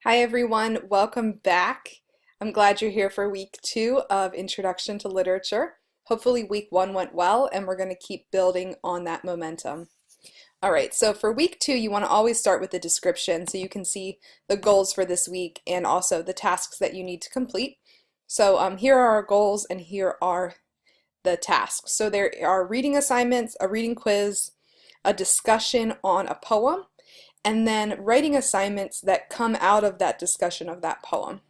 Hi everyone, welcome back. I'm glad you're here for week 2 of Introduction to Literature. Hopefully week 1 went well and we're going to keep building on that momentum. Alright, so for week 2 you want to always start with the description so you can see the goals for this week and also the tasks that you need to complete. So here are our goals and here are the tasks. So there are reading assignments, a reading quiz, a discussion on a poem, and then writing assignments that come out of that discussion of that poem.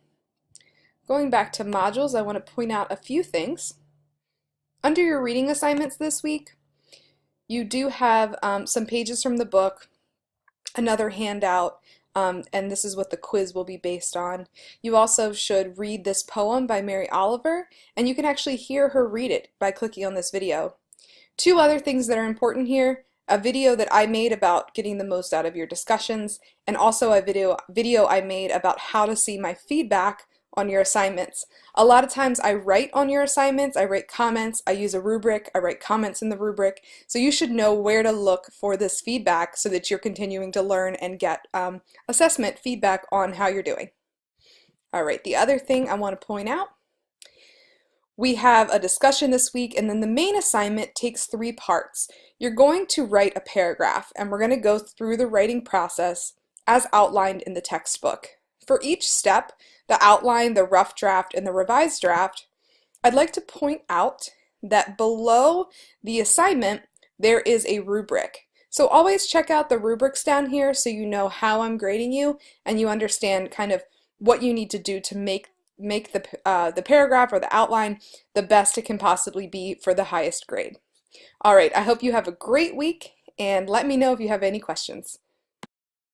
Going back to modules, I want to point out a few things. Under your reading assignments this week, you do have some pages from the book, another handout, and this is what the quiz will be based on. You also should read this poem by Mary Oliver, and you can actually hear her read it by clicking on this video. Two other things that are important here: a video that I made about getting the most out of your discussions, and also a video I made about how to see my feedback on your assignments. A lot of times I write on your assignments, I write comments, I use a rubric, I write comments in the rubric, so you should know where to look for this feedback so that you're continuing to learn and get assessment feedback on how you're doing. Alright, the other thing I want to point out, we have a discussion this week, and then the main assignment takes 3 parts. You're going to write a paragraph, and we're going to go through the writing process as outlined in the textbook. For each step, the outline, the rough draft, and the revised draft, I'd like to point out that below the assignment, there is a rubric. So always check out the rubrics down here so you know how I'm grading you, and you understand kind of what you need to do to make the paragraph or the outline the best it can possibly be for the highest grade. All right, I hope you have a great week, and let me know if you have any questions.